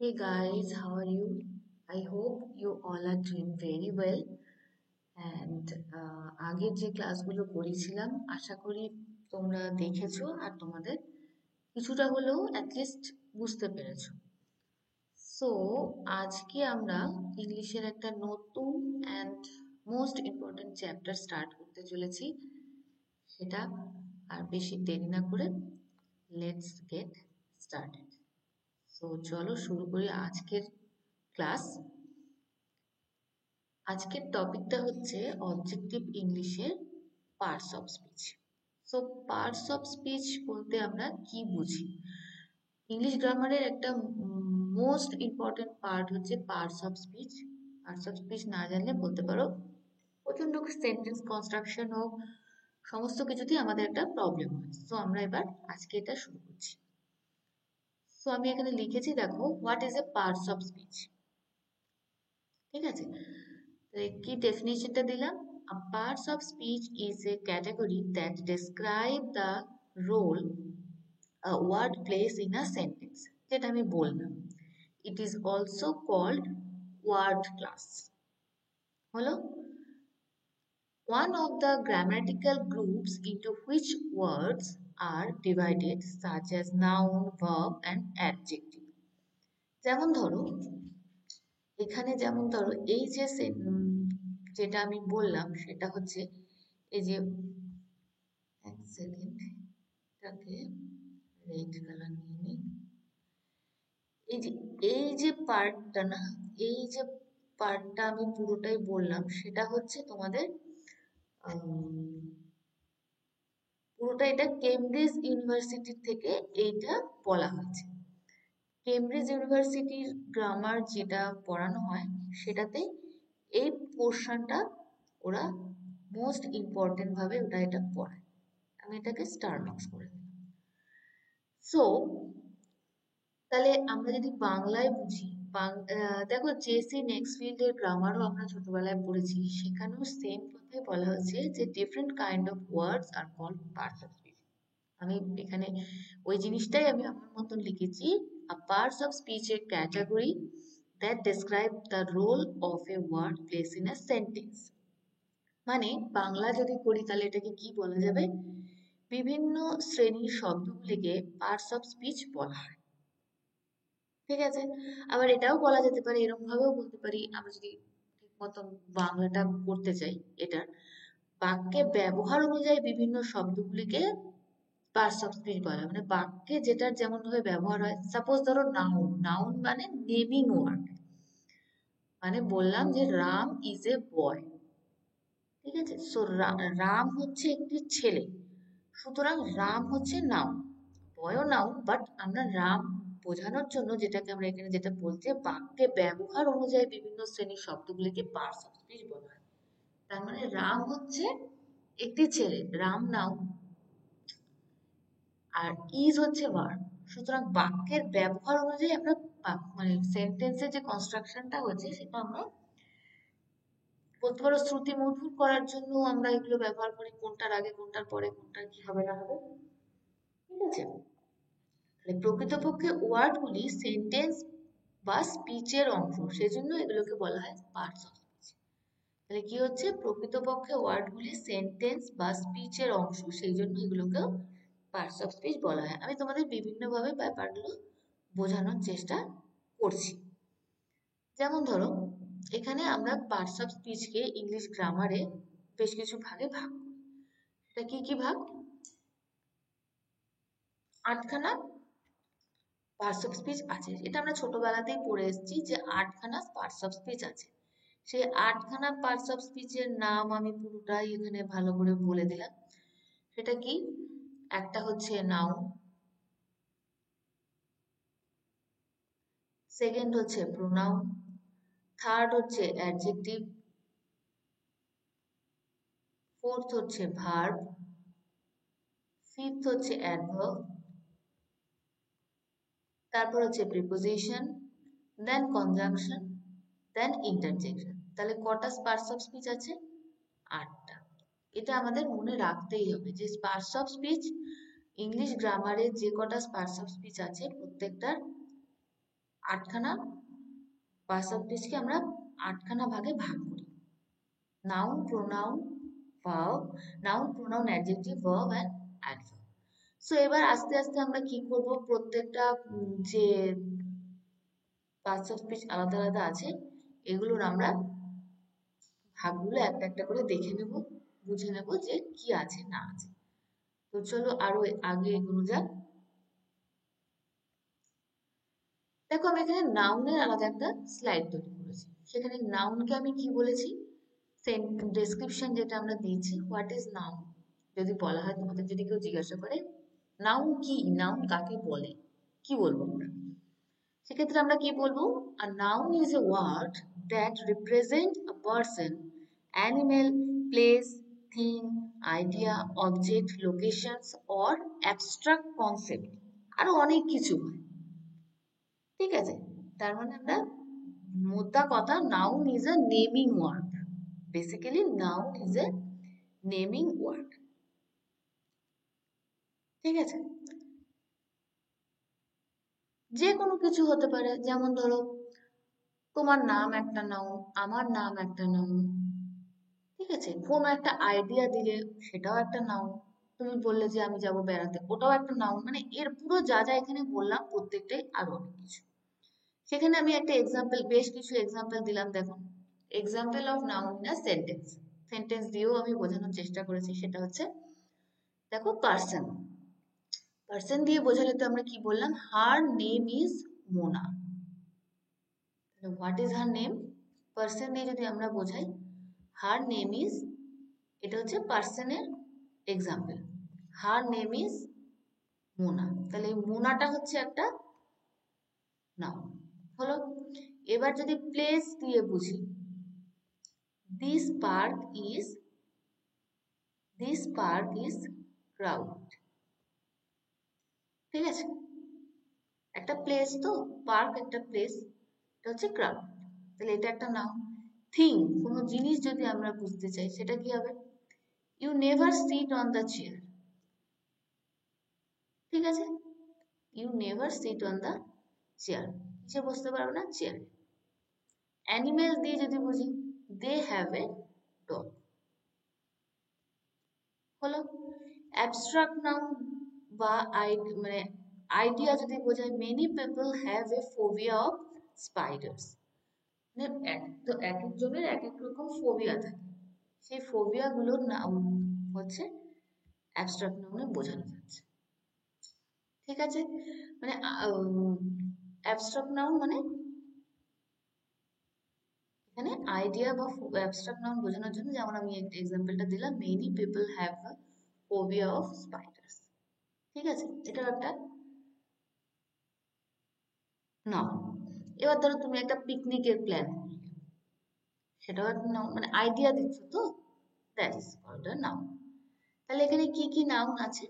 Hey guys, how are you? I hope you all are doing very well. And আগের যে ক্লাসগুলো করেছিলাম আশা করি তোমরা দেখেছো আর তোমাদের কিছুটা হলেও অ্যাটলিস্ট বুঝতে পেরেছো। সো আজকে আমরা ইংলিশের একটা নতুন and most important chapter start করতে চলেছি। সেটা আর বেশি দেরি না করে লেটস গেট স্টার্টেড। সো চলো শুরু করি আজকের ক্লাস। আজকের টপিকটা হচ্ছে অবজেক্টিভ ইংলিশের parts of speech. So parts of speech বলতে আমরা কি বুঝি? ইংলিশ গ্রামারের একটা মোস্ট ইম্পর্টেন্ট পার্ট হচ্ছে parts of speech. Parts of speech না জানলে বলতে পারো প্রচন্ড সেন্টেন্স কনস্ট্রাকশন হোক, সমস্ত কিছুতেই আমাদের একটা প্রবলেম হয়। সো আমরা এবার আজকে এটা শুরু করছি। সো আমি এখানে লিখেছি, দেখো, what is a parts of speech. ঠিক আছে, তো কি ডেফিনেশনটা দিলাম? A parts of speech is a category that describe the role a word plays in a sentence, যেটা আমি বললাম। It is also called word class। হলো one of the grammatical groups into which words are divided, such as noun, verb and adjective। যেমন ধরো, এখানে যেমন ধরো এই যে যেটা আমি বললাম সেটা হচ্ছে এই যে, এক সেকেন্ড, এটাকে রেড কালার নিয়ে নিই। এই যে পার্টটা না, এই যে পার্টটা আমি পুরোটাই বললাম সেটা হচ্ছে তোমাদের পুরোটা এটা কেমব্রিজ ইউনিভার্সিটি থেকে এইটা বলা হয়েছে। কেমব্রিজ ইউনিভার্সিটির গ্রামার যেটা পড়ানো হয় সেটাতে এই পোর্শনটা ওরা মোস্ট ইম্পর্টেন্ট ভাবে ওরা এটা পড়ায়। আমি এটাকে স্টার মার্কস করে দিই। সো তাহলে আমরা যদি বাংলায় বুঝি, দেখো জেসি নেক্সটফিল্ড এর গ্রামারও আমরা ছোটবেলায় পড়েছি, সেখানেও সেম কথাই বলা হচ্ছে যে different kind of words are called parts of speech. আমি এখানে ওই জিনিসটাই আমি আমার মতন লিখেছি, a parts of speech a category that describe the role of a word place in a sentence. মানে বাংলা যদি করি তাহলে এটাকে কি বলা যাবে? বিভিন্ন শ্রেণীর শব্দগুলিকে পার্টস অফ স্পিচ বলা হয়। ঠিক আছে, আবার এটাও বলা যেতে পারে, এরকম ভাবেও বলতে পারি, আমরা যদি ঠিক মতন বাংলাটা করতে চাই, এটার বাক্যে ব্যবহার অনুযায়ী বিভিন্ন শব্দগুলিকে পার্টস অফ স্পিচ বলা হয়। মানে বাক্যে যেটার যেমন ভাবে ব্যবহার হয়, সাপোজ ধরো নাউন, নাউন মানে নেমিং ওয়ার্ড। মানে বললাম যে রাম ইজ এ বয়। ঠিক আছে, সো রাম হচ্ছে একটি ছেলে, সুতরাং রাম হচ্ছে নাউন, বয়ও নাউন, বাট আমরা রাম বোঝানোর জন্য যেটাকে আমরা এখানে যেটা বলছি, বাক্যে ব্যবহার অনুযায়ী বিভিন্ন শ্রেণীর শব্দগুলিকে পার্টস অফ স্পিচ বলা হয়। তার মানে রাম হচ্ছে একটি ছেলে, রাম নাউন, আর ইজ হচ্ছে ভার্ব। সুতরাং বাক্যের ব্যবহার অনুযায়ী আমরা মানে সেন্টেন্সের যে কনস্ট্রাকশনটা হচ্ছে সেটা আমরা বলতে পারো শ্রুতি মধুর করার জন্য আমরা এগুলো ব্যবহার করি, কোনটার আগে কোনটার পরে কোনটার কি হবে না হবে। ঠিক আছে, তাহলে প্রকৃতপক্ষে ওয়ার্ডগুলি সেন্টেন্স বা স্পিচের অংশ, সেজন্য এগুলোকে বলা হয় পার্টস অফ স্পিচ। তাহলে কি হচ্ছে, প্রকৃতপক্ষে ওয়ার্ডগুলি সেন্টেন্স বা স্পিচের অংশ, সেই জন্য এগুলোকেও পার্টস অফ স্পিচ বলা হয়। আমি তোমাদের বিভিন্নভাবে ব্যাপারগুলো বোঝানোর চেষ্টা করছি। যেমন ধরো, এখানে আমরা পার্টস অফ স্পিচকে ইংলিশ গ্রামারে বেশ কিছু ভাগে ভাগ করি। এটা কি কি ভাগ? আটখানা পার্টস অফ স্পিচ আছে, এটা আমরা ছোটবেলাতেই পড়ে এসেছি যে আটখানা পার্টস অফ স্পিচ আছে। সেই আটখানা পার্টস অফ স্পিচের নাম আমি পুরোটাই এখানে ভালো করে বলে দিলাম। সেটা কি? একটা হচ্ছে নাউন, সেকেন্ড হচ্ছে প্রোনাউন, থার্ড হচ্ছে অ্যাডজেক্টিভ, ফোর্থ হচ্ছে ভার্ব, ফিফথ হচ্ছে অ্যাডভার্ব, তারপর হচ্ছে প্রিপোজিশন, দেন কনজাংশন, দেন ইন্টারজেকশন। তাহলে কটা পার্টস অফ স্পিচ আছে? আটটা। এটা আমাদের মনে রাখতেই হবে যে পার্টস অফ স্পিচ ইংলিশ গ্রামারে যে কটা পার্টস অফ স্পিচ আছে প্রত্যেকটার আটখানা পার্টস অফ স্পিচকে আমরা আটখানা ভাগে ভাগ করি। Noun, pronoun, verb, noun, pronoun, adjective, verb and adverb. So এবার আস্তে আস্তে আমরা কি করব, প্রত্যেকটা যে পার্টস অফ স্পিচ আলাদা আলাদা আছে এগুলোর আমরা ভাগগুলো একটা একটা করে দেখে নেব, বুঝে নেব যে কি আছে না আছে। তো চলো আরো আগে এগোনো যাক। দেখো আমি এখানে নাউনের আলাদা একটা স্লাইড তৈরি করেছি। সেখানে নাউনকে আমি কি বলেছি, ডেসক্রিপশন যেটা আমরা দিয়েছি, হোয়াট ইজ নাউন। যদি বলা হয়, তোমাদের যদি কেউ জিজ্ঞাসা করে নাউন কি, নাউন কাকে বলে, কি বলবো আমরা? সেক্ষেত্রে আমরা কি বলবো? A noun is a word that represent a person, animal, place, thing, idea, object, locations or abstract concept. আরো অনেক কিছু হয়, ঠিক আছে? তার মানে আমরা মোদ্দা কথা, noun is a naming word. Basically noun is a naming word, ঠিক আছে? যে কোনো কিছু হতে পারে, যেমন ধরো তোমার নাম একটা নাউন, আমার নাম একটা নাউন, ঠিক আছে? কোনো একটা আইডিয়া দিলে সেটাও একটা নাউন। তুমি বললে যে আমি যাব বেড়াতে, ওটাও একটা নাউন। মানে এর পুরো যা যা এখানে বললাম প্রত্যেকটাই আরো অনেক কিছু। সেখানে আমি একটা এক্সাম্পল, বেশ কিছু এক্সাম্পল দিলাম, দেখো। Example of noun in a sentence, sentence দিয়েও আমি বোঝানোর চেষ্টা করেছি। সেটা হচ্ছে, দেখো পার্সন, পার্সন দিয়ে বোঝালে তো আমরা কি বললাম, her name is Mona. What is her name? Person দিয়ে যদি আমরা বোঝাই, হার নেম ইজ, এটা হচ্ছে পার্সনের example, her name is Mona. তাহলে এই মোনাটা হচ্ছে একটা নাউন হলো। এবার যদি প্লেস দিয়ে বুঝি, this park is, this park is crowd, ঠিক আছে? একটা প্লেস তো, পার্ক একটা প্লেস, এটা হচ্ছে ক্রাউড, তাহলে এটা একটা নাউন। থিং, কোনো জিনিস যদি আমরা বুঝতে চাই সেটা কি হবে? You never sit on the chair, ঠিক আছে? You never sit on the chair, নিচে বসতে পারবে না, চেয়ার। অ্যানিমেল দিয়ে যদি বুঝি, দে হ্যাভ এ ডগ, হলো। অ্যাবস্ট্রাক্ট নাউন বা মানে আইডিয়া যদি বোঝায়, many people have a phobia of spiders. মানে তো এক একজনের এক এক রকম ফোবিয়া থাকে, সেই ফোবিয়া গুলোর নাম হচ্ছে অ্যাবস্ট্রাক্ট নাউনে বোঝানো যাচ্ছে, ঠিক আছে? মানে অ্যাবস্ট্রাক্ট নাউন মানে এখানে আইডিয়া বা অ্যাবস্ট্রাক্ট নাউন বোঝানোর জন্য, যেমন আমি একটা এক্সাম্পলটা দিলাম, many people have a phobia of spider's, ঠিক আছে? এটা একটা নাউন। এবার ধরো তুমি একটা পিকনিকের প্ল্যান করলে, সেটাও একটা নাউন, মানে আইডিয়া দিচ্ছ তো, that is called a noun. তাহলে এখানে কি কি নাউন আছে,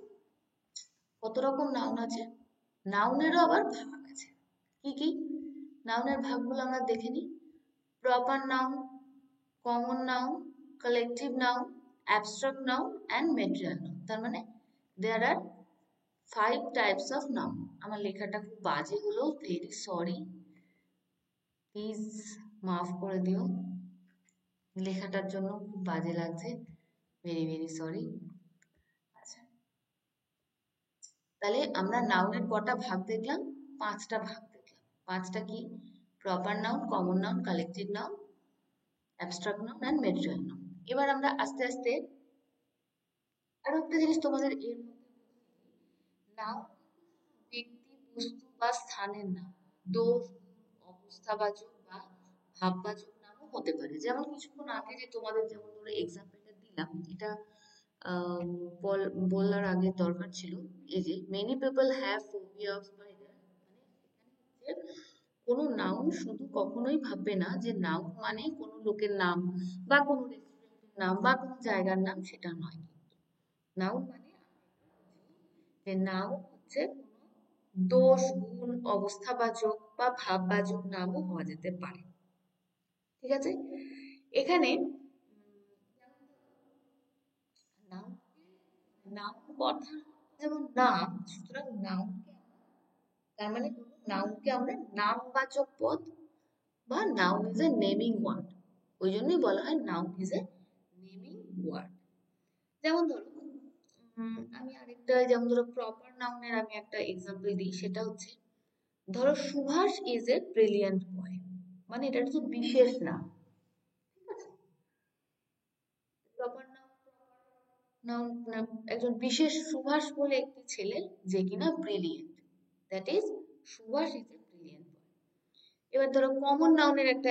কত রকম নাউন আছে? নাউনেরও আবার ভাগ আছে। কি কি নাউনের ভাগগুলো আমরা দেখে নিই। Proper noun, common noun, collective noun, abstract noun and material noun. তার মানে দেয়ার আর 5 টাইপস অফ নাউন। আমার লেখাটা খুব বাজে হলো, ভেরি সরি, প্লিজ মাফ করে দিও। লেখাটার জন্য খুব বাজে লাগছে, ভেরি ভেরি সরি। আচ্ছা, তাহলে আমরা নাউনের কটা ভাগ দেখলাম? 5টা ভাগ দেখলাম। 5টা কি? Proper noun, common noun, collective noun, abstract noun and material noun. এবার আমরা আস্তে আস্তে আরো একটা জিনিস তোমাদের এর মধ্যে, নাউন ব্যক্তি, বস্তু বা স্থানের নাম, দোষ, অবস্থাবাচক বা ভাববাচক নামও হতে পারে। যেমন কিছুক্ষণ আগে যে তোমাদের যেমন ধরো এক্সাম্পলটা দিলাম, এটা আহ, বলার আগে দরকার ছিল। এই যে many people have phobia of spider, মানে এখানে হচ্ছে কোনো নাউন শুধু কখনোই ভাববে না যে নাউন মানে কোনো লোকের নাম বা কোনো রেস্টুরেন্টের নাম বা কোনো জায়গার নাম, সেটা নয়। নাউন মানে যে নাউন হচ্ছে কোনো দোষ, গুণ, অবস্থাবাচক বা ভাববাচক নামও হওয়া যেতে পারে, ঠিক আছে? এখানে নাউন, নাউন কথা যেমন নাম, সুতরাং নাউনকে তার মানে নাউনকে আমরা নামবাচক পদ বা noun is a naming word, ওই জন্যই বলা হয় noun is a naming word. যেমন ধরো আমি আরেকটা, যেমন ধরো প্রপার নাউনের আমি একটা এক্সাম্পল দিই, সেটা হচ্ছে ধরো Subhash is a brilliant boy, মানে এটা হচ্ছে বিশেষ নাম। ঠিক আছে, প্রপার নাউন একজন বিশেষ সুভাষ বলে একটি ছেলে যে কিনা brilliant, that is Subhash is a brilliant boy. এবার ধরো কমন নাউনের একটা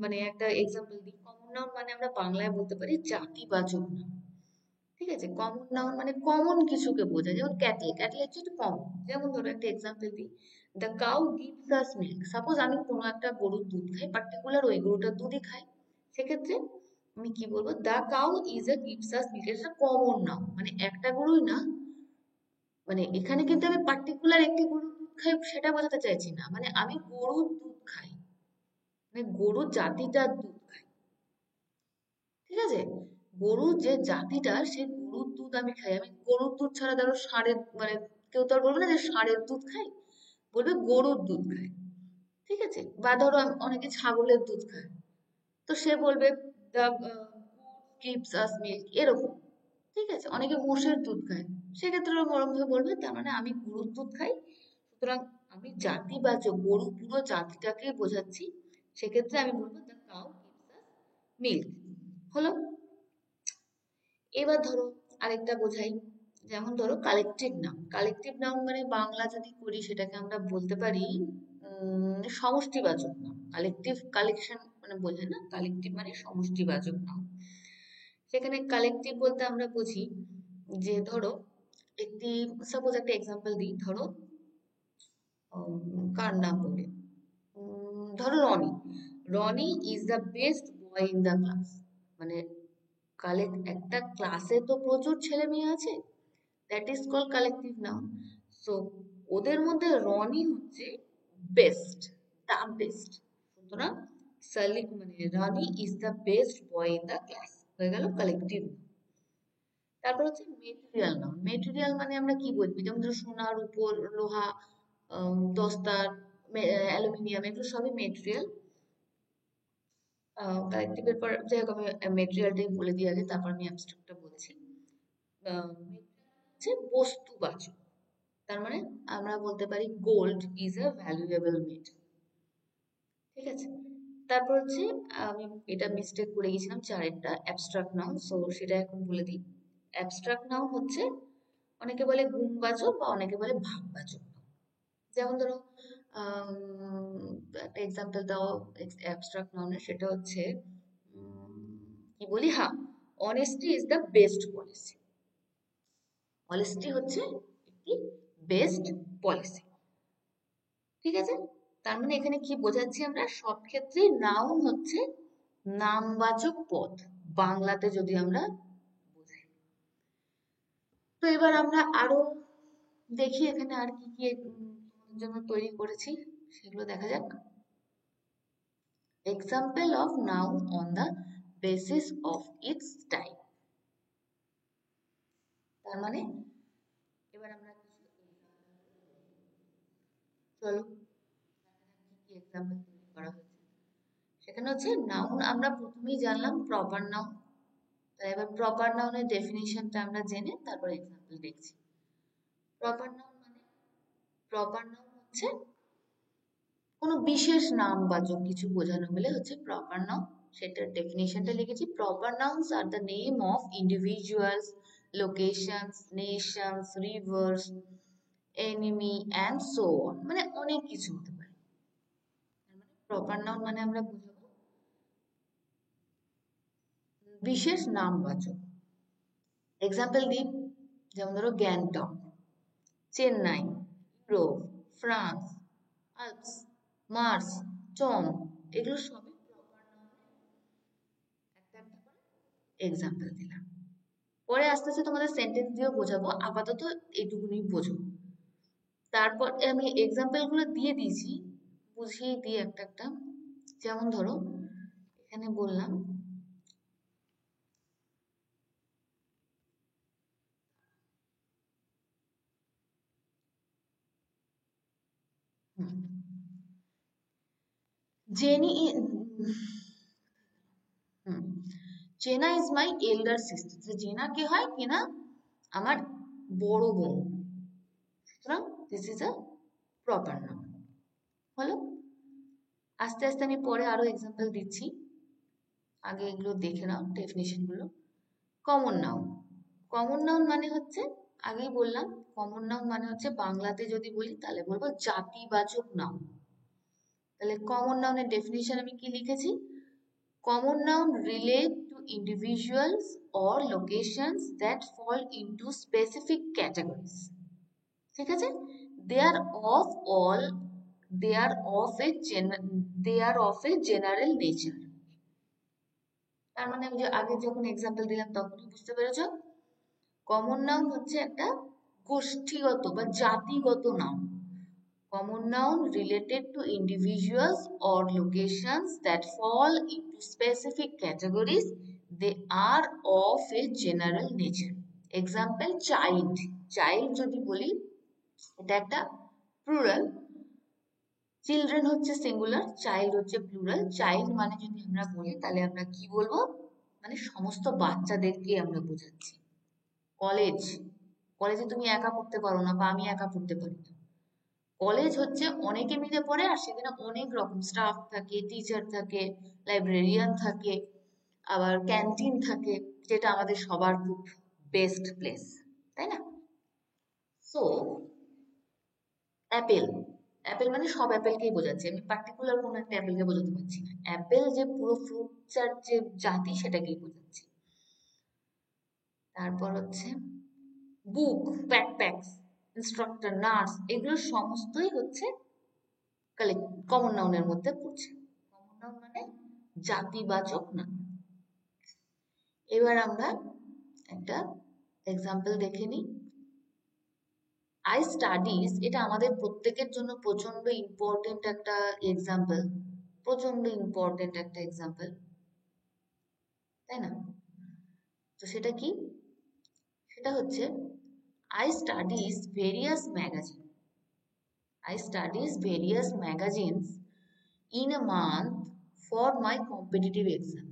মানে একটা এক্সাম্পল দিই। কমন নাউন মানে আমরা বাংলায় বলতে পারি জাতিবাচক নাম। ঠিক আছে, কমন নাউন মানে কমন কিছুকে বোঝায়, যেমন ক্যাটল, ক্যাটল হচ্ছে একটু কমন। যেমন ধরো একটা এক্সাম্পল দিই, the cow gives us milk. Suppose আমি কোনো একটা গরুর দুধ খাই, পার্টিকুলার ওই গরুটার দুধই খাই, সেক্ষেত্রে আমি কি বলবো, the cow is a gives us milk, এটা কমন নাউন, মানে একটা গরুই না, মানে এখানে কিন্তু আমি পার্টিকুলার একটি গরুর দুধ খাই সেটা বোঝাতে চাইছি না, মানে আমি গরুর দুধ খাই, মানে গরুর জাতিটার দুধ খাই। ঠিক আছে, গরুর যে জাতিটা, সেই গরুর দুধ আমি খাই। আমি গরুর দুধ ছাড়া ধরো ষাঁড়ের, মানে কেউ তো আর বলবে না যে ষাঁড়ের দুধ খাই, বলবে গরুর দুধ খাই। ঠিক আছে, বা ধরো অনেকে ছাগলের দুধ খায়, তো সে বলবে দ্য গিভস আস মিল্ক, এরকম। ঠিক আছে, অনেকে মোষের দুধ খায়, সেক্ষেত্রে ওরা গরম ভাবে বলবে তার মানে আমি গরুর দুধ খাই, সুতরাং আমি জাতিবাচক গরু পুরো জাতিটাকে বোঝাচ্ছি, সেক্ষেত্রে আমি বলবো the cow gives us milk. হলো। এবার ধরো আরেকটা বোঝাই, যেমন ধরো কালেকটিভ নাউন। কালেকটিভ নাউন মানে বাংলা যদি করি সেটাকে আমরা বলতে পারি সমষ্টিবাচক নাউন। কালেকটিভ কালেকশন মানে বোঝায় না, কালেকটিভ মানে সমষ্টিবাচক নাউন। সেখানে কালেকটিভ বলতে আমরা বুঝি যে ধরো একটি, সাপোজ একটা এক্সাম্পল দিই, ধরো কার নাম বলে, ধরো Rony, Rony is the best boy in the class, মানে একটা ক্লাসে তো প্রচুর ছেলে মেয়ে আছে, that is call collective noun. So ওদের মধ্যে রনি হচ্ছে বেস্ট, দ্য বেস্ট, সুতরাং মানে Rony is the best boy in the class, হয়ে গেল কালেকটিভ। তারপর হচ্ছে মেটেরিয়াল নাউন। মেটেরিয়াল মানে আমরা কি বলবি, যেমন ধরো সোনা, রূপো, লোহা, দস্তা, অ্যালুমিনিয়াম, এগুলো সবই মেটেরিয়াল। কালেকটিভের পর যাই হোক, আমি মেটেরিয়ালটাই বলে দিই আগে, তারপর আমি অ্যাবস্ট্রাক্টটা বলছি। হচ্ছে বস্তুবাচক, তার মানে আমরা বলতে পারি gold is a valuable metal. ঠিক আছে, তারপর হচ্ছে আমি এটা মিস্টেক করে গেছিলাম, চারেরটা অ্যাবস্ট্রাক্ট নাউন, সো সেটা এখন বলে দিই। অ্যাবস্ট্রাক্ট নাউন হচ্ছে অনেকে বলে গুণবাচক বা অনেকে বলে ভাববাচক। যেমন ধরো একটা এক্সাম্পল দাও অ্যাবস্ট্রাক্ট নাউনের, সেটা হচ্ছে কি বলি, হ্যাঁ, honesty is the best policy. Honesty হচ্ছে একটি বেস্ট পলিসি। ঠিক আছে, তার মানে এখানে কি বোঝাচ্ছি আমরা, সব ক্ষেত্রে নাউন হচ্ছে নামবাচক পদ, বাংলাতে যদি আমরা বোঝাই। তো এবার আমরা আরো দেখি এখানে আর কি কি তোমাদের জন্য তৈরি করেছি, সেগুলো দেখা যাক। Example of noun on the basis of its type. তার মানে এবার আমরা চলো কি এক্সাম্পল তৈরি করা হয়েছে। সেখানে হচ্ছে নাউন আমরা প্রথমেই জানলাম প্রপার নাউন, তাই এবার প্রপার নাউনের ডেফিনিশনটা আমরা জেনে তারপর এক্সাম্পল দেখছি। প্রপার নাউন মানে, প্রপার নাউন হচ্ছে কোনো বিশেষ নাম বাচক কিছু বোঝানো হলে হচ্ছে প্রপার নাউন। সেটার ডেফিনিশনটা লিখেছি, proper nouns are the name of individuals, locations, nations, rivers, enemy and so on, মানে অনেক কিছু হতে পারে। প্রপার নাউন মানে আমরা বুঝাবো বিশেষ নামবাচক। এক্সাম্পল দিই, যেমন ধরো Gangtok, Chennai, Europe, France, Alps, Mars, চম, এগুলো সবই প্রপার নাউনের একটা একটা করে এক্সাম্পল দিলাম। পরে আস্তে আস্তে তোমাদের সেন্টেন্স দিয়েও বোঝাবো, আপাতত এইটুকুনি বোঝো। তারপর আমি এক্সাম্পল গুলো দিয়ে দিয়েছি, বুঝিয়ে দিই একটা একটা। যেমন ধরো এখানে বললাম হুম, জেনি হুম, জেনা ইজ মাই এল্ডার সিস্টার। জেনা কে হয় কিনা আমার বড় বোন, সুতরাং this is a proper noun. হলো, আস্তে আস্তে আমি পরে আরো এক্সাম্পল দিচ্ছি, আগে এগুলো দেখে নাও ডেফিনেশন গুলো। কমন নাউন, কমন নাউন মানে হচ্ছে, আগেই বললাম কমন নাউন মানে হচ্ছে বাংলাতে যদি বলি তাহলে বলবো জাতিবাচক নাউন। তাহলে কমন নাউনের ডেফিনিশন আমি কি লিখেছি, common noun relate to individuals or locations that fall into specific categories, ঠিক আছে, they are of all they are of a they are of a general nature। তার মানে আমি যে আগে যখন এক্সাম্পল দিলাম তখনই বুঝতে পেরেছো, কমন নাউন হচ্ছে একটা গোষ্ঠীগত বা জাতিগত noun. Common noun related to individuals or locations that fall into specific categories. They are of a general nature. Example, child. Child যদি বলি এটা একটা প্লুরাল, চিলড্রেন হচ্ছে সিঙ্গুলার, চাইল্ড হচ্ছে প্লুরাল। চাইল্ড মানে যদি আমরা বলি তাহলে আমরা কি বলবো, মানে সমস্ত বাচ্চাদেরকে আমরা বোঝাচ্ছি। কলেজ, কলেজে তুমি একা পড়তে পারো না বা আমি একা পড়তে পারি না। কলেজ হচ্ছে অনেকে মিলে পড়ে, আর সেখানে অনেক রকম স্টাফ থাকে, টিচার থাকে, লাইব্রেরিয়ান থাকে, আবার ক্যান্টিন থাকে, যেটা আমাদের সবার খুব বেস্ট প্লেস, তাই না? সো অ্যাপেল, অ্যাপেল মানে সব অ্যাপেলকেই বোঝাচ্ছে, আমি পার্টিকুলার কোনো একটা অ্যাপেলকে বোঝাতে পারছি না। অ্যাপেল যে পুরো ফ্রুটসের যে জাতি সেটাকেই বোঝাচ্ছি। তারপর হচ্ছে বুক, ব্যাকপ্যাকস, ইনস্ট্রাক্টর, নার্স, এগুলো সমস্তই হচ্ছে কমন নাউনের মধ্যে পড়ছে। কমন নাউন মানে জাতিবাচক নাউন। এবার আমরা একটা এক্সাম্পল দেখে নিই। আই স্টাডিজ, এটা আমাদের প্রত্যেকের জন্য প্রচন্ড ইম্পর্টেন্ট একটা এক্সাম্পল, প্রচন্ড ইম্পর্টেন্ট একটা এক্সাম্পল, তাই না? তো সেটা কি, সেটা হচ্ছে I studies various magazine, I studies various magazines in a month for my competitive exam.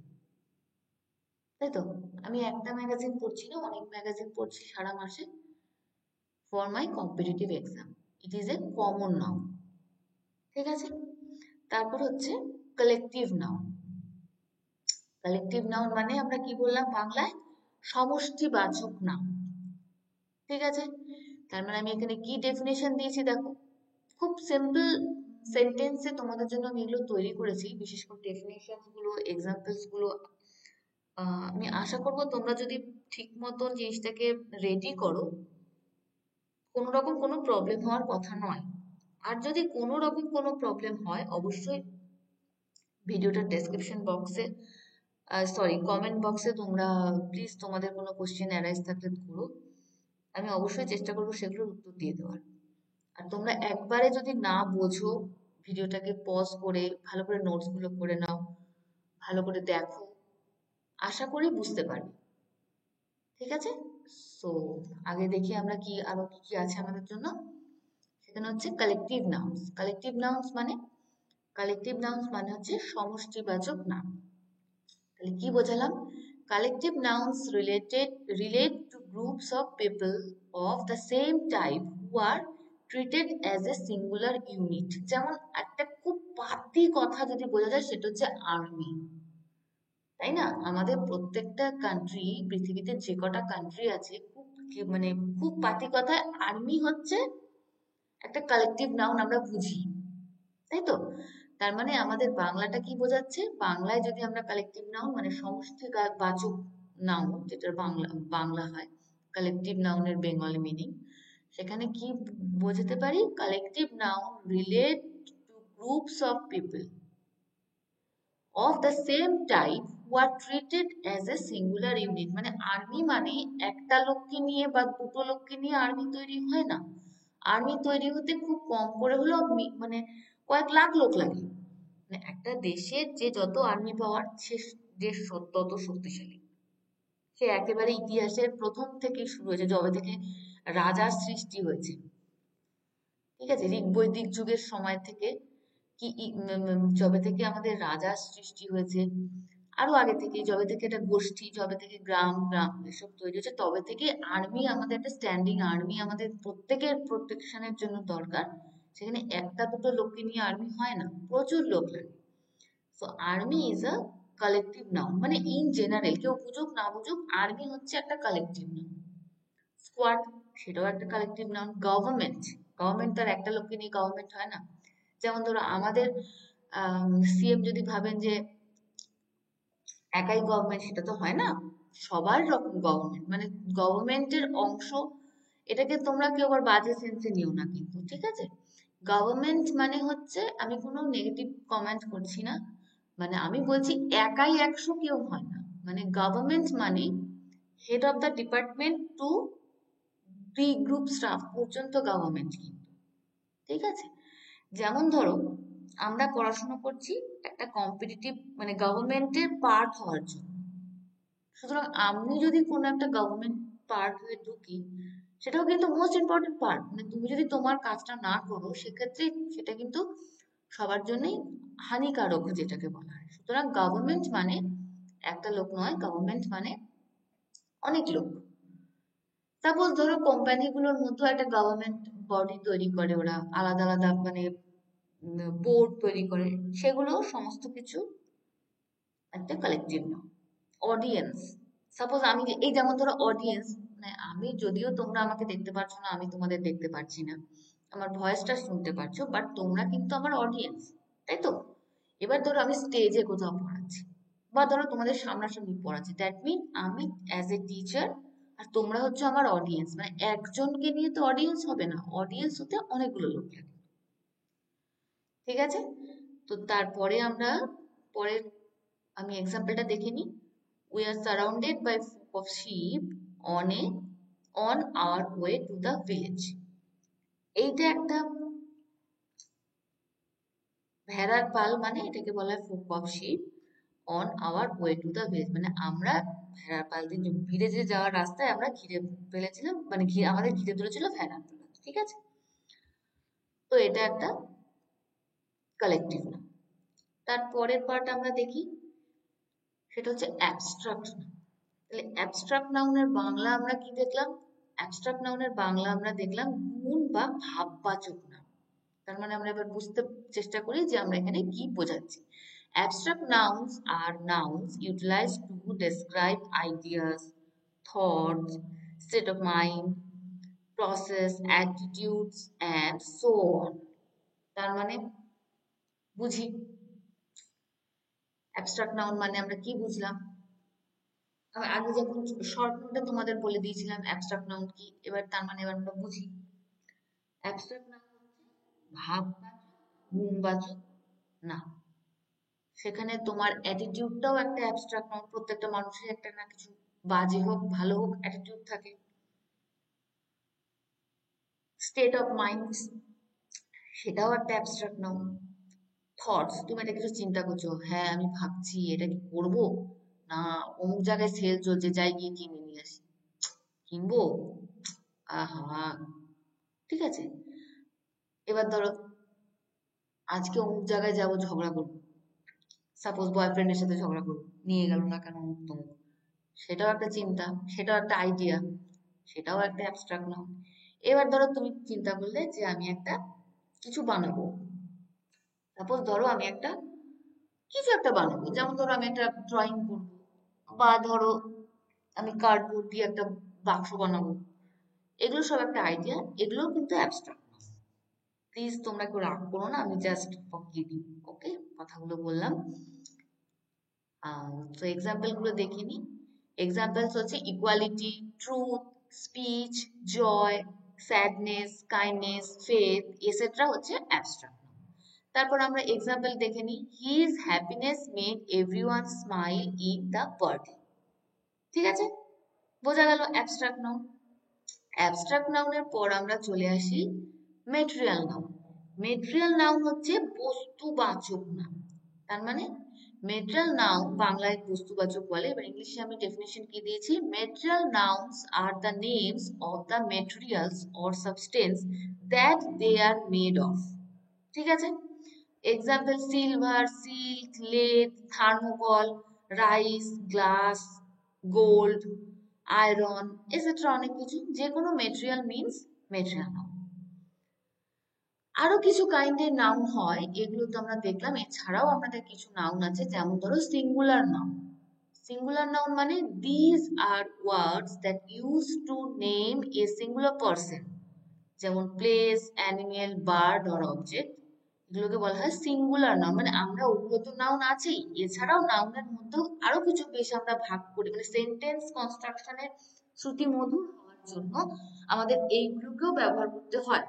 তাই তো, আমি একটা ম্যাগাজিন পড়ছি না, অনেক ম্যাগাজিন পড়ছি সারা মাসে, for my competitive exam. It is a common noun, ঠিক আছে। তারপর হচ্ছে কালেকটিভ নাউন। কালেকটিভ নাউন মানে আমরা কি বললাম বাংলায়, সমষ্টিবাচক নাউন, ঠিক আছে। তার মানে আমি এখানে কি ডেফিনেশন দিয়েছি দেখো, খুব সিম্পল সেন্টেন্সে তোমাদের জন্য আমি এগুলো তৈরি করেছি, বিশেষ করে ডেফিনেশন গুলো, এক্সাম্পলস গুলো। আমি আশা করব তোমরা যদি ঠিক মতন জিনিসটাকে রেডি করো, কোনো রকম কোনো প্রবলেম হওয়ার কথা নয়। আর যদি কোনো রকম কোনো প্রবলেম হয় অবশ্যই ভিডিওটার ডেসক্রিপশন বক্সে, সরি কমেন্ট বক্সে তোমরা প্লিজ তোমাদের কোনো কোশ্চেন অ্যারাইজ থাকলে করো, আমি অবশ্যই চেষ্টা করবো সেগুলোর উত্তর দিয়ে দেওয়ার। আর তোমরা একবারে যদি না বোঝো ভিডিওটাকে পজ করে ভালো করে নোটসগুলো করে নাও, ভালো করে দেখো, আশা করি বুঝতে পারবে, ঠিক আছে। সো আগে দেখি আমরা কি আরো কি কি আছে আমাদের জন্য। সেখানে হচ্ছে কালেকটিভ নাউন্স। কালেকটিভ নাউন্স মানে, কালেকটিভ নাউন্স মানে হচ্ছে সমষ্টিবাচক নাম। তাহলে কি বোঝালাম, collective nouns relate to groups of people of the same type who are treated as a singular unit। যেমন একটা খুব পাতি কথা যদি বোঝা যায় সেটা হচ্ছে আর্মি, তাই না? আমাদের প্রত্যেকটা কান্ট্রি, পৃথিবীতে যে কটা কান্ট্রি আছে, খুব মানে খুব পাতি কথায় আর্মি হচ্ছে একটা কালেকটিভ নাউন, আমরা বুঝি, তাই তো। তার মানে আমাদের বাংলাটা কি বোঝাচ্ছে, বাংলায় যদি আমরা কালেকটিভ নাউন মানে সমষ্টিবাচক নাউন, যেটা বাংলা বাংলা হয় কালেকটিভ নাউনের বেঙ্গলি মিনিং, সেখানে কি বোঝাতে পারি, collective noun relate two groups of people of the same type who are treated as a singular unit। মানে আর্মি মানে একটা লোককে নিয়ে বা দুটো লোককে নিয়ে আর্মি তৈরি হয় না, আর্মি তৈরি হতে খুব কম করে হলেও মানে কয়েক লাখ লোক লাগে। মানে একটা দেশের যে যত আর্মি পাওয়ার সে দেশ তত শক্তিশালী, সে একেবারে ইতিহাসের প্রথম থেকেই শুরু হয়েছে, যবে থেকে রাজার সৃষ্টি হয়েছে, ঠিক আছে, ঋগ বৈদিক যুগের সময় থেকে কি যবে থেকে আমাদের রাজার সৃষ্টি হয়েছে, আরো আগে থেকে যবে থেকে একটা গোষ্ঠী, যবে থেকে গ্রাম গ্রাম এসব তৈরি হয়েছে, তবে থেকে আর্মি, আমাদের একটা স্ট্যান্ডিং আর্মি আমাদের প্রত্যেকের প্রোটেকশনের জন্য দরকার। সেখানে একটা দুটো লোককে নিয়ে আর্মি হয় না, প্রচুর লোক লাগে। So army is a collective noun, মানে ইন জেনারেল, কেউ বুঝুক না বুঝুক, আর্মি হচ্ছে একটা কালেকটিভ নাউন। স্কোয়াড, সেটাও একটা কালেকটিভ নাউন। গভর্নমেন্ট, গভর্নমেন্ট তার একটা লোককে নিয়ে গভর্নমেন্ট হয় না। যেমন ধরো আমাদের সিএম যদি ভাবেন যে একাই গভর্নমেন্ট, সেটা তো হয় না, সবার রকম গভর্নমেন্ট, মানে গভর্নমেন্টের অংশ। এটাকে তোমরা কেউ আবার বাজে সেন্সে নিও না কিন্তু, ঠিক আছে? গভর্নমেন্ট মানে হচ্ছে, আমি কোনো নেগেটিভ কমেন্ট করছি না, মানে আমি বলছি একাই 100 কেউ হয় না। মানে গভর্নমেন্ট মানে head of the department two pre group staff পর্যন্ত গভর্নমেন্ট কিন্তু, ঠিক আছে? যেমন ধরো আমরা পড়াশোনা করছি একটা কম্পিটিটিভ, মানে গভর্নমেন্টের পার্ট হওয়ার জন্য। সুতরাং আমি যদি কোনো একটা গভর্নমেন্ট পার্ট হয়ে ঢুকি, সেটাও কিন্তু মোস্ট ইম্পর্টেন্ট পার্ট, মানে তুমি যদি তোমার কাজটা না করো সেক্ষেত্রে সেটা কিন্তু সবার জন্যই হানিকারক, যেটাকে বলা হয়। সুতরাং গভর্নমেন্ট মানে একটা লোক নয়, গভর্নমেন্ট মানে অনেক লোক। সাপোজ ধরো কোম্পানিগুলোর মধ্যে একটা গভর্নমেন্ট বডি তৈরি করে, ওরা আলাদা আলাদা মানে বোর্ড তৈরি করে, সেগুলো সমস্ত কিছু একটা কালেকটিভ নাউন। অডিয়েন্স, সাপোজ আমি এই যেমন ধরো অডিয়েন্স, মানে আমি যদিও তোমরা আমাকে দেখতে পাচ্ছ না, আমি তোমাদের দেখতে পাচ্ছি না, আমার ভয়েসটা শুনতে পাচ্ছ, বাট তোমরা কিন্তু আমার অডিয়েন্স, তাই তো? এবার ধরো আমি স্টেজে কোথাও পড়াচ্ছি, বা ধরো তোমাদের সামনাসামনি পড়াচ্ছি, দ্যাট মিন আমি অ্যাজ এ টিচার, আর তোমরা হচ্ছে আমার অডিয়েন্স। মানে একজনকে নিয়ে তো অডিয়েন্স হবে না, অডিয়েন্স হতে অনেকগুলো লোক লাগে, ঠিক আছে? তো তারপরে আমরা পরের, আমি এক্সাম্পলটা দেখে নিই। We are surrounded by flock of sheep on a on our way to the village. এইটা একটা ভেড়ার পাল, মানে এটাকে বলা হয় flock of sheep on our way to the village, মানে আমরা ভেড়ার পাল দিয়ে ভিলেজে যাওয়ার রাস্তায় আমরা ঘিরে ফেলেছিলাম, মানে আমাদের ঘিরে ধরেছিল ভেড়ার পাল, ঠিক আছে? তো এটা একটা কালেকটিভ নাউন। তারপরের পার্ট আমরা দেখি, সেটা হচ্ছে অ্যাবস্ট্রাক্ট নাউন। তাহলে অ্যাবস্ট্রাক্ট নাউনের বাংলা আমরা কি দেখলাম? অ্যাবস্ট্রাক্ট নাউনের বাংলা আমরা দেখলাম গুণ বা ভাববাচক নাউন। তার মানে আমরা এবার বুঝতে চেষ্টা করি যে আমরা এখানে কি বোঝাচ্ছি। Abstract nouns are nouns utilized to describe ideas, thoughts, state of mind, process, attitudes and so on. তার মানে বুঝি অ্যাবস্ট্রাক্ট নাউন মানে আমরা কি বুঝলাম? আমি আগে যখন শর্ট নোটে তোমাদের বলে দিয়েছিলাম অ্যাবস্ট্রাক্ট নাউন কি, এবার তার মানে এবার আমরা বুঝি। অ্যাবস্ট্রাক্ট নাউন হচ্ছে ভাববাচক, গুণবাচক না, সেখানে তোমার অ্যাটিটিউডটাও একটা অ্যাবস্ট্রাক্ট নাউন। প্রত্যেকটা মানুষের একটা না কিছু, বাজে হোক ভালো হোক, অ্যাটিটিউড থাকে। স্টেট অফ মাইন্ড, সেটাও একটা অ্যাবস্ট্রাক্ট নাউন। থটস, তুমি একটা কিছু চিন্তা করছো, হ্যাঁ আমি ভাবছি এটা কি করবো, না অমুক জায়গায় সেল চলছে, যাই গিয়ে কিনে নিয়ে আসি, কিনবো, আহা, ঠিক আছে? এবার ধরো আজকে অমুক জায়গায় যাবো, ঝগড়া করবো, সাপোজ বয়ফ্রেন্ডের সাথে ঝগড়া করবো, নিয়ে গেল না কেন অমুক তমুক, সেটাও একটা চিন্তা, সেটাও একটা আইডিয়া, সেটাও একটা অ্যাবস্ট্রাক্ট নাউন। এবার ধরো তুমি চিন্তা করলে যে আমি একটা কিছু বানাবো, সাপোজ ধরো আমি একটা কিছু একটা বানাবো, যেমন ধরো আমি একটা ড্রয়িং করবো, বা ধরো আমি কার্ডবোর্ড দিয়ে একটা বাক্স বানাবো, এগুলো সব একটা আইডিয়া, এগুলোও কিন্তু অ্যাবস্ট্রাক্ট। প্লিজ তোমরা কেউ রাগ করো না, আমি জাস্ট ফর কিডিং, ওকে, কথাগুলো বললাম। তো এক্সাম্পল গুলো দেখে নি। এক্সাম্পলস হচ্ছে ইকুয়ালিটি, ট্রুথ, স্পিচ, জয়, স্যাডনেস, কাইন্ডনেস, ফেথ এসেট্রা হচ্ছে অ্যাবস্ট্রাক্ট। তারপর আমরা এক্সাম্পল দেখে নিই। His happiness made everyone smile in the birthday, ঠিক আছে? বোঝা গেল অ্যাবস্ট্রাক্ট নাউন। অ্যাবস্ট্রাক্ট নাউনের পর আমরা চলে আসি মেটেরিয়াল নাউন। মেটেরিয়াল নাউন হচ্ছে বস্তুবাচক নাউন। তার মানে মেটেরিয়াল নাউন বাংলায় বস্তুবাচক বলে, এবার ইংলিশে আমি ডেফিনেশন কি দিয়েছি, material nouns are the names of the materials or substance that they are made of. ঠিক আছে? Example silver, silk, lead, thermocol, rice, glass, gold, iron et cetera অনেক কিছু। যে কোনো মেটেরিয়াল মিনস মেটেরিয়াল নাউন। আরো কিছু কাইন্ডের নাউন হয়, এগুলো তো আমরা দেখলাম। এছাড়াও আমাদের কিছু নাউন আছে, যেমন ধরো সিঙ্গুলার নাউন। সিঙ্গুলার নাউন মানে these are words that use to name a singular person, যেমন place, animal, bird or object. এগুলোকে বলা হয় সিঙ্গুলার নাউন। মানে আমরা ওগুলো তো নাউন আছেই, এছাড়াও নাউনের মধ্যেও আরো কিছু বেশ আমরা ভাগ করি, মানে সেন্টেন্স কনস্ট্রাকশনের শ্রুতি মধুর হওয়ার জন্য আমাদের এইগুলোকেও ব্যবহার করতে হয়।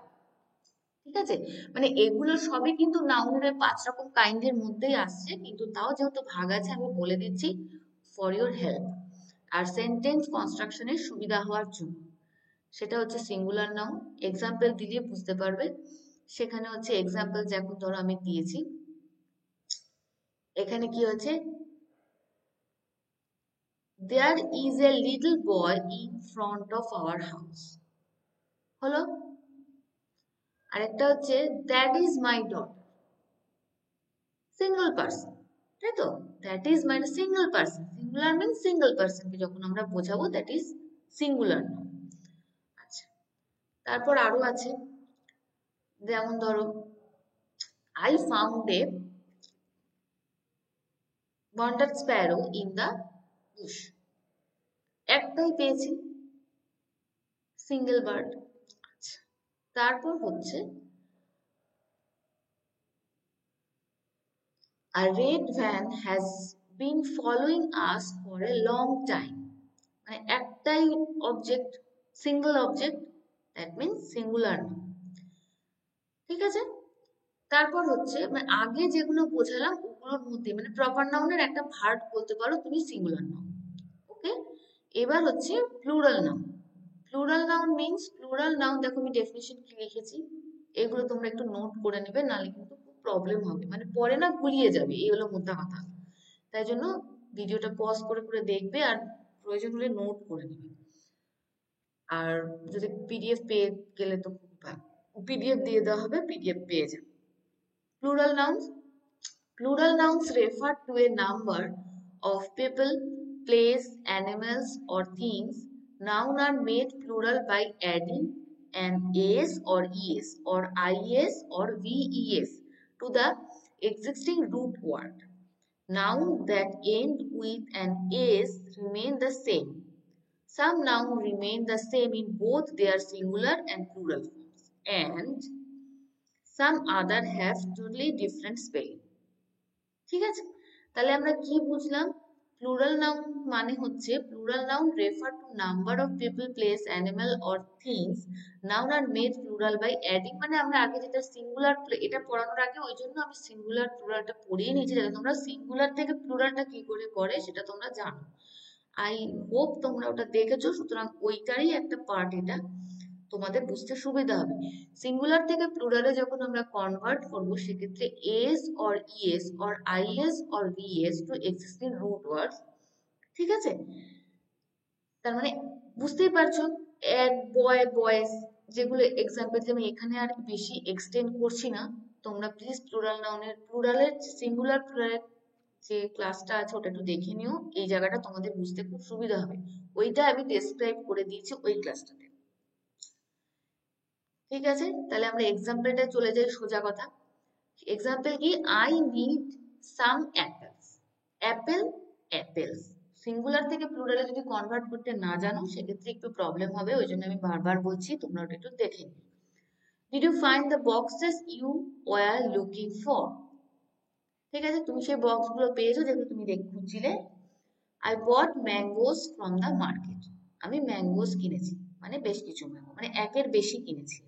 ঠিক আছে? মানে এগুলো সবই কিন্তু নাউনের 5 রকম কাইন্ডের মধ্যেই আসছে, কিন্তু তাও যেহেতু ভাগ আছে আমি বলে দিচ্ছি ফর ইওর হেল্প আর সেন্টেন্স কনস্ট্রাকশনের সুবিধা হওয়ার জন্য। সেটা হচ্ছে সিঙ্গুলার নাউন। এক্সাম্পল দিলে বুঝতে পারবে। সেখানে হচ্ছে এক্সাম্পল যেমন ধরো আমি দিয়েছি, এখানে কি হচ্ছে, there is a little boy in front of our house, হলো। আরেকটা হচ্ছে that is my daughter, single person, তাই তো? That is my single person, singular means single পার্সনকে যখন আমরা বোঝাবো দ্যাট ইজ সিঙ্গুলার নাউন। আচ্ছা, তারপর আরো আছে, যেমন ধরো I found a wonder Sparrow in the Bush, একটাই পেয়েছি, সিঙ্গেল বার্ড। আচ্ছা, তারপর হচ্ছে a red van has been following us for a long time, মানে একটাই object, single object, that means singular noun. ঠিক আছে? তারপর হচ্ছে মানে আগে যেগুলো বোঝালাম ওগুলোর মধ্যে মানে প্রপার নাউনের একটা ভার্ব বলতে পারো তুমি সিঙ্গুলার নাউন। ওকে, এবার হচ্ছে plural noun. Plural noun means, plural noun দেখো আমি ডেফিনিশন কি লিখেছি, এগুলো তোমরা একটু নোট করে নেবে, নাহলে কিন্তু খুব প্রবলেম হবে, মানে পরে না গুলিয়ে যাবে, এই হলো মোদ্দা কথা। তাই জন্য ভিডিওটা পজ করে করে দেখবে আর প্রয়োজন হলে নোট করে নেবে। আর যদি পিডিএফ পেয়ে গেলে তো খুব ভালো, পিডিএফ দিয়ে দেওয়া হবে, পিডিএফ পেয়ে যাবে। Plural nouns, plural nouns refer to a number of people, place, animals, or things. Nouns are made plural by adding an s or es or is or ves to the existing root word. Nouns that end with an s remain the same. Some nouns remain the same in both their singular and plural forms, and some other have totally different spelling. ঠিক আছে? তাহলে আমরা কি বুঝলাম? Plural noun মানে হচ্ছে, plural noun refer to number of people, place, animal or things. Noun are made plural by adding, মানে আমরা আগে যেটা সিঙ্গুলার, এটা পড়ানোর আগে ওই জন্য আমি সিঙ্গুলার প্লুরালটা পড়িয়ে নিয়েছি, যাতে তোমরা সিঙ্গুলার থেকে প্লুরালটা কি করে করে সেটা তোমরা জানো। আই হোপ তোমরা ওটা দেখেছো, সুতরাং ওইটারই একটা পার্ট এটা, তোমাদের বুঝতে সুবিধা হবে। সিঙ্গুলার থেকে প্লুরালে যখন আমরা কনভার্ট করব, সেক্ষেত্রে S or ES or IS or VS to existing root words. ঠিক আছে? তার মানে বুঝতেই পারছো, এক বয়, বয়েস, যেগুলো এক্সাম্পল আমি এখানে আর বেশি এক্সটেন্ড করছি না। তোমরা প্লিজ প্লুরাল নাউনের, প্লুরালের সিঙ্গুলার প্লুরালের যে ক্লাসটা আছে ওটা একটু দেখে নিও, এই জায়গাটা তোমাদের বুঝতে খুব সুবিধা হবে। ওইটা আমি ডেসক্রাইব করে দিয়েছি ওই ক্লাসটাতে। ঠিক আছে? তাহলে আমরা এক্সাম্পলটা চলে যাই, সোজা কথা। এক্সাম্পল কি, I need some apples. Apple, apples. Singular থেকে প্লুরালে যদি কনভার্ট করতে না জানো সেক্ষেত্রে একটু প্রবলেম হবে, ওই জন্য আমি বারবার বলছি, তোমরা ওটা একটু দেখে নিও। Did you find the boxes you were looking for? ঠিক আছে, তুমি সেই বক্সগুলো পেয়েছো যেগুলো তুমি খুঁজছিলে। I bought mangoes from the market. আমি ম্যাঙ্গোস কিনেছি, মানে বেশ কিছু ম্যাঙ্গো, মানে একের বেশি কিনেছি,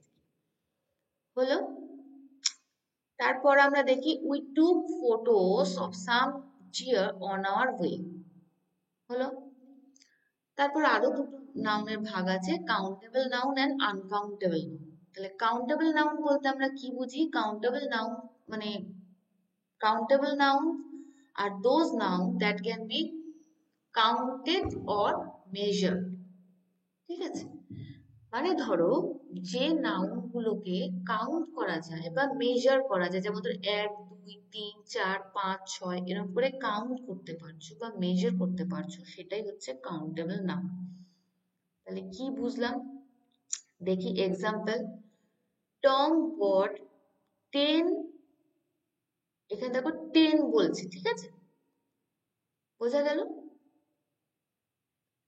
হলো। তারপর আমরা দেখি we took photos of some cheer on our way, হলো। তারপর আরো দুটো নাউনের ভাগ আছে, countable noun and uncountable noun. তাহলে কাউন্টেবল নাউন বলতে আমরা কি বুঝি? কাউন্টেবল নাউন মানে, countable noun are those noun that can be counted or measured. ঠিক আছে? মানে ধরো যে নাউন গুলোকে কাউন্ট করা যায় বা মেজার করা যায়, যেমন ধরো 1 2 3 4 5 6 এরকম করে কাউন্ট করতে পারছো বা মেজার করতে পারছো, সেটাই হচ্ছে কাউন্টেবল নাউন। তাহলে কি বুঝলাম, দেখি এক্সাম্পল। টম বট 10, এখানে দেখো 10 বলছে, ঠিক আছে, বোঝা গেল?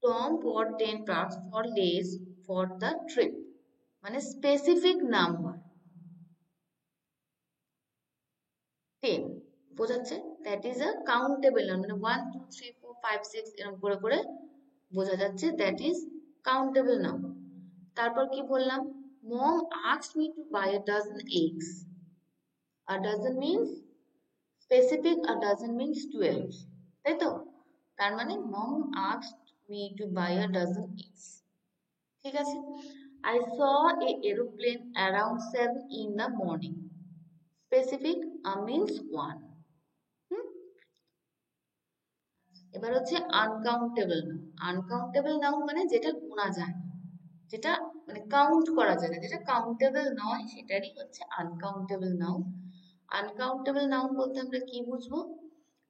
Tom bought 10 cards for Lays for the trip, মানে স্পেসিফিক নাম্বার 10 বোঝাচ্ছে, that is a countable number, মানে 1 2 3 4 5 6 এরকম করে করে বোঝা যাচ্ছে, দ্যাট ইজ কাউন্টেবল নাম্বার। তারপর কি বললাম, মম asked me to buy a dozen eggs. A dozen means specific, a dozen means 12, তাই তো? তার মানে মম asked me to buy a dozen eggs, ঠিক আছে? I saw a aeroplane around 7 in the morning. Specific means 1. হুম? এবার হচ্ছে uncountable noun. Uncountable noun মানে যেটা গোনা যায় না, যেটা মানে কাউন্ট করা যায় না, যেটা কাউন্টেবল নয়, সেটারই হচ্ছে আনকাউন্টেবল নাউন। আনকাউন্টেবল নাউন বলতে আমরা কি বুঝবো?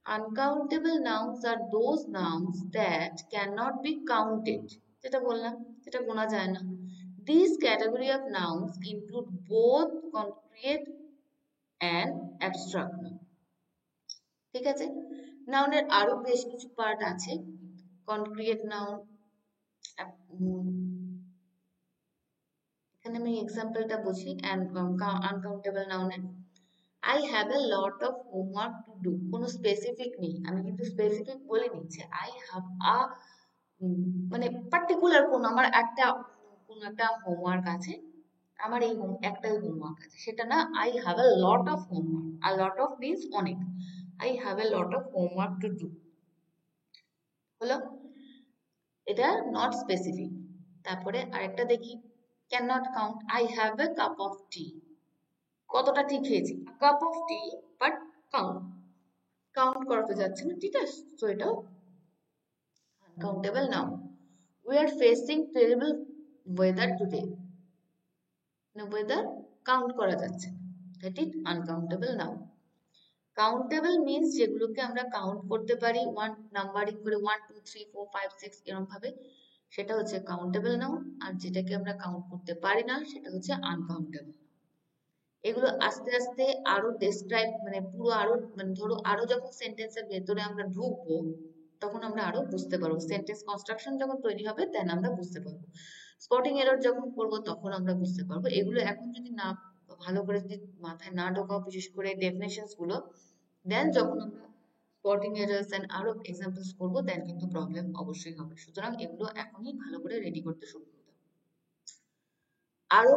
Uncountable nouns are those nouns that can not be counted, যেটা বললাম, যেটা গোনা যায় না। These category of nouns include both concrete and abstract noun, ঠিক আছে? নাউনের আরো বেশ কিছু পার্ট আছে। কনক্রিট নাউন, এখানে আমি এক্সাম্পলটা বুঝি আনকাউন্টেবল নাউনের। I have a lot of homework to do, কোনো স্পেসিফিক নেই, আমি কিন্তু স্পেসিফিক বলে নিচ্ছি। আই হ্যাভ আ মানে পার্টিকুলার কোন আমার একটা কোন একটা হোমওয়ার্ক আছে, আমার এই একটাই হোমওয়ার্ক আছে, সেটা না। I have a lot of homework, আর লট অফ মিনস অনেক। I have a lot of homework to do হলো, এটা নট স্পেসিফিক। তারপরে আরেকটা দেখি, can not count, I have a cup of tea, কতটা টি খেয়েছি, cup of tea, but count count করা তো যাচ্ছে না, ঠিক আছে? তো এটাও uncountable noun. We are facing terrible weather today, weather count করা যাচ্ছে না, that is uncountable noun. Countable means যেগুলোকে আমরা কাউন্ট করতে পারি, ওয়ান নাম্বারিং করে 1 2 3 4 5 6 এরকম ভাবে, সেটা হচ্ছে কাউন্টেবল নাউন। আর যেটাকে আমরা কাউন্ট করতে পারি না, সেটা হচ্ছে আনকাউন্টেবল। এগুলো আস্তে আস্তে আরো ডেসক্রাইব, মানে পুরো আরো, মানে ধরো আরো যখন সেন্টেন্সের ভেতরে আমরা ঢুকবো, তখন আমরা আরো বুঝতে পারবো, সেন্টেন্স কনস্ট্রাকশন যখন তৈরি হবে দেন আমরা বুঝতে পারবো, স্পটিং এরর যখন করবো তখন আমরা বুঝতে পারবো। এগুলো এখন যদি না ভালো করে যদি মাথায় না ঢোকাও, বিশেষ করে ডেফিনেশনস গুলো, দেন যখন আমরা স্পটিং এরর্স এন্ড আরো এক্সাম্পলস করবো, দেন কিন্তু প্রবলেম অবশ্যই হবে। সুতরাং এগুলো এখনই ভালো করে রেডি করতে শুরু করতে হবে। আরো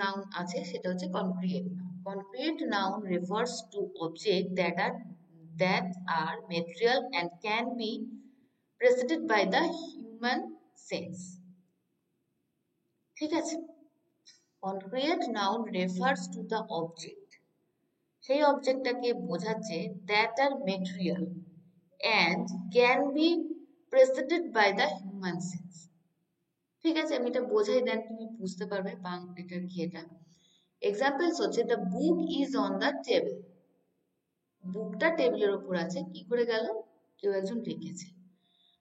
নাউন আছে, সেটা হচ্ছে concrete noun. Concrete noun refers to object that are material and can be preceded by the human sense, ঠিক আছে? Concrete noun refers to the object, সেই অবজেক্টটাকে বোঝাচ্ছে that are material and can be preceded by the human sense, ঠিক আছে? আমি এটা বোঝাই, দেন তুমি বুঝতে পারবে এটার কি। এটা এক্সাম্পলস হচ্ছে, the book is on the table, বুকটা টেবিলের উপর আছে, কি করে গেল, কেউ একজন রেখেছে।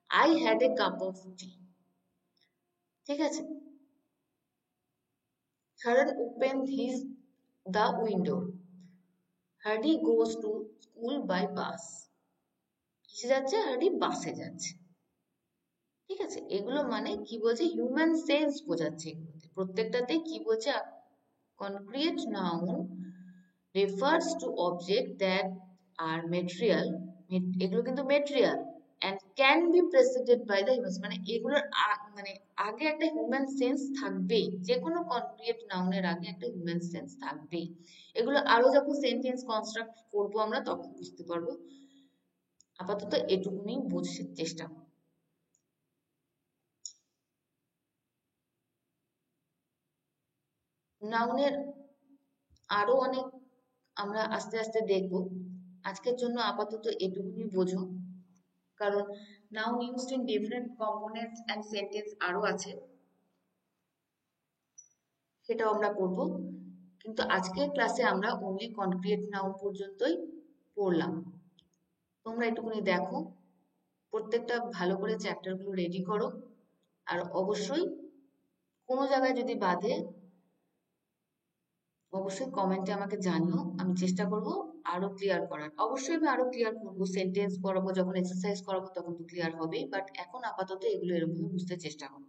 I had a cup of tea, ঠিক আছে? Haran open his the window, Hardy goes to school by bus, কিসে যাচ্ছে, হার্ডি বাসে যাচ্ছে, ঠিক আছে? এগুলো মানে কি বলছে, হিউম্যান সেন্স বোঝাচ্ছে। এগুলোতে প্রত্যেকটাতে কি বলছে, concrete noun refers to object that are material, এগুলো কিন্তু material, and can be preceded by the humans, মানে এগুলোর মানে আগে একটা হিউম্যান সেন্স থাকবেই, যে কোনো কনক্রিয়েট নাউনের আগে একটা হিউম্যান সেন্স থাকবেই। এগুলো আরো যখন সেন্টেন্স কনস্ট্রাক্ট করবো আমরা, তখন বুঝতে পারবো। আপাতত এটুকুনি বুঝতে চেষ্টা করব। নাউনের আরো অনেক আমরা আস্তে আস্তে দেখব, আজকের জন্য আপাতত এটুকুনি বোঝো, কারণ noun used in different components and sentence আরো আছে। সেটাও আমরা করব। কিন্তু আজকের ক্লাসে আমরা অনলি কনক্রিয়েট নাউন পর্যন্তই পড়লাম। তোমরা একটুখানি দেখো, প্রত্যেকটা ভালো করে চ্যাপ্টারগুলো রেডি করো, আর অবশ্যই কোনো জায়গায় যদি বাদে অবশ্যই কমেন্টে আমাকে জানিও, আমি চেষ্টা করব আরো ক্লিয়ার করার। অবশ্যই আমি আরো ক্লিয়ার করবো, সেন্টেন্স পড়াবো, যখন এক্সারসাইজ করাবো তখন তো ক্লিয়ার হবেই, বাট এখন আপাতত এগুলো এরকমই বুঝতে চেষ্টা করো।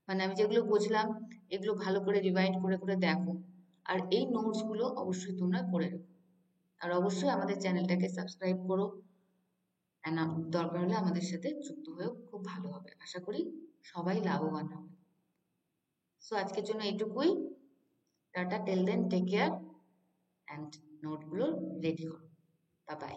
মানে আমি যেগুলো বুঝলাম এগুলো ভালো করে রিভাইন্ড করে করে দেখো, আর এই নোটসগুলো অবশ্যই তোমরা করে রাখো। আর অবশ্যই আমাদের চ্যানেলটাকে সাবস্ক্রাইব করো, দরকার হলে আমাদের সাথে যুক্ত হয়েও খুব ভালো হবে। আশা করি সবাই লাভবান হবে। সো আজকের জন্য এইটুকুই। Ta ta, till then, take care, and নোটগুলো রেডি করো। Bye by.